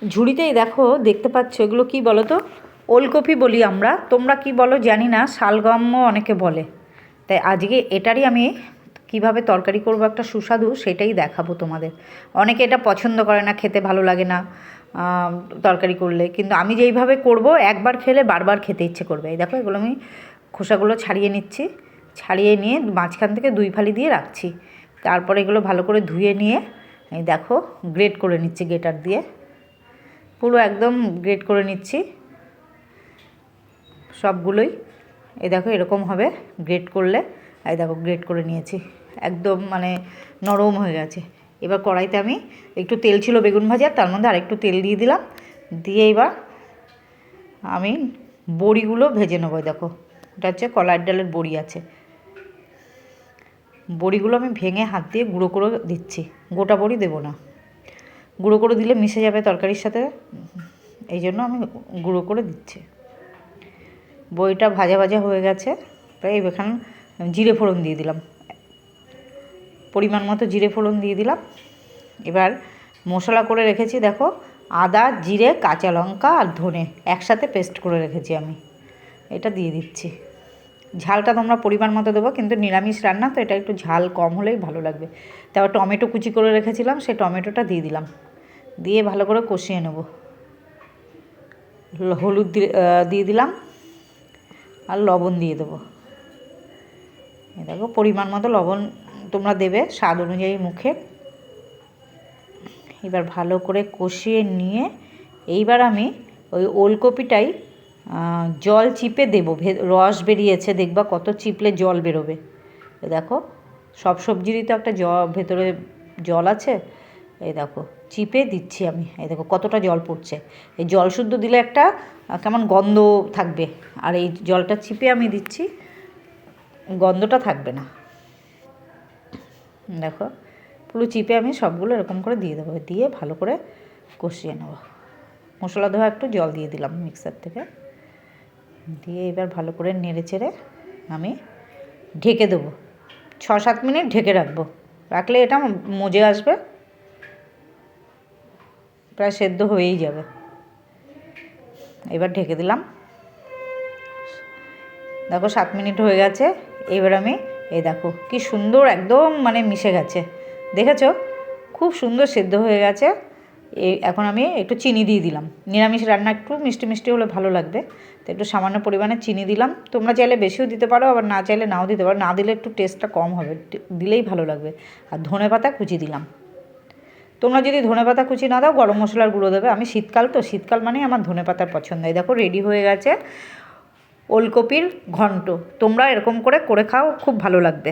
ঝুড়িতেই দেখো দেখতে পাচ্ছ, এগুলো কি বলো তো? ওলকপি বলি আমরা, তোমরা কি বলো জানি না, শালগমও অনেকে বলে। তাই আজকে এটারই আমি কিভাবে তরকারি করব একটা সুস্বাদু, সেটাই দেখাবো তোমাদের। অনেকে এটা পছন্দ করে না, খেতে ভালো লাগে না তরকারি করলে, কিন্তু আমি যেইভাবে করব একবার খেলে বারবার খেতে ইচ্ছে করবে। এই দেখো, এগুলো আমি খোসাগুলো ছাড়িয়ে নিচ্ছি, ছাড়িয়ে নিয়ে মাঝখান থেকে 2 ফালি দিয়ে রাখছি। তারপরে এগুলো ভালো করে ধুয়ে নিয়ে এই দেখো গ্রেট করে নিচ্ছি, গ্রেটার দিয়ে পুরো একদম গ্রেট করে নিচ্ছি সবগুলোই। এই দেখো এরকম হবে গ্রেট করলে। এই দেখো গ্রেট করে নিয়েছি, একদম মানে নরম হয়ে গেছে। এবার কড়াইতে আমি একটু তেল ছিল বেগুন ভাজার, তার মধ্যে আরেকটু তেল দিয়ে দিলাম, দিয়ে এবার আমি বড়িগুলো ভেজে নেবো। দেখো এটা হচ্ছে কলার ডালের বড়ি আছে, বড়িগুলো আমি ভেঙে হাত দিয়ে গুঁড়ো করে দিচ্ছি, গোটা বড়ি দেবো না, গুঁড়ো করে দিলে মিশে যাবে তরকারির সাথে, এই জন্য আমি গুঁড়ো করে দিচ্ছি। বড়িটা ভাজা ভাজা হয়ে গেছে, প্রায় এখানে জিরে ফোড়ন দিয়ে দিলাম, পরিমাণ মতো জিরে ফোড়ন দিয়ে দিলাম। এবার মশলা করে রেখেছি দেখো, আদা জিরে কাঁচা লঙ্কা আর ধনে একসাথে পেস্ট করে রেখেছি আমি, এটা দিয়ে দিচ্ছি। ঝালটা তোমরা পরিমাণ মতো দেবো, কিন্তু নিরামিষ রান্না তো এটা একটু ঝাল কম হলেই ভালো লাগবে। তারপর টমেটো কুচি করে রেখেছিলাম, সেই টমেটোটা দিয়ে দিলাম, দিয়ে ভালো করে কষিয়ে নেব। হলুদ দিয়ে দিলাম আর লবণ দিয়ে দেবো। এই দেখো পরিমাণ মতো লবণ তোমরা দেবে স্বাদ অনুযায়ী মুখে। এবার ভালো করে কষিয়ে নিয়ে এইবার আমি ওই ওলকপিটাই জল চিপে দেবো, রস বেরিয়েছে দেখবা, কত চিপলে জল বেরোবে। দেখো সব সবজিরই তো একটা ভেতরে জল আছে, এই দেখো চিপে দিচ্ছি আমি। এই দেখো কতটা জল পড়ছে, এই জল শুদ্ধ দিলে একটা কেমন গন্ধ থাকবে, আর এই জলটা চিপে আমি দিচ্ছি, গন্ধটা থাকবে না। দেখো পুরো চিপে আমি সবগুলো এরকম করে দিয়ে দেবো, দিয়ে ভালো করে কষিয়ে নেব। মশলা ধোয়া একটু জল দিয়ে দিলাম মিক্সার থেকে, দিয়ে এবার ভালো করে নেড়ে চেড়ে আমি ঢেকে দেবো, 6-7 মিনিট ঢেকে রাখবো, রাখলে এটা মজে আসবে, প্রায় সেদ্ধ হয়েই যাবে। এবার ঢেকে দিলাম, দেখো 7 মিনিট হয়ে গেছে। এবার আমি এই দেখো কি সুন্দর একদম মানে মিশে গেছে, দেখেছো খুব সুন্দর সেদ্ধ হয়ে গেছে। এখন আমি একটু চিনি দিয়ে দিলাম, নিরামিষ রান্না একটু মিষ্টি মিষ্টি হলে ভালো লাগবে, তো একটু সামান্য পরিমাণে চিনি দিলাম। তোমরা চাইলে বেশিও দিতে পারো, আবার না চাইলে নাও দিতে পারো, না দিলে একটু টেস্টটা কম হবে, দিলেই ভালো লাগবে। আর ধনেপাতা কুচি দিলাম, তোমরা যদি ধনেপাতা কুচি না দাও গরম মশলার গুঁড়ো দেবে। আমি শীতকাল তো, শীতকাল মানেই আমার ধনেপাতার পছন্দ। এই দেখো রেডি হয়ে গেছে ওলকপির ঘন্ট, তোমরা এরকম করে খাও, খুব ভালো লাগবে।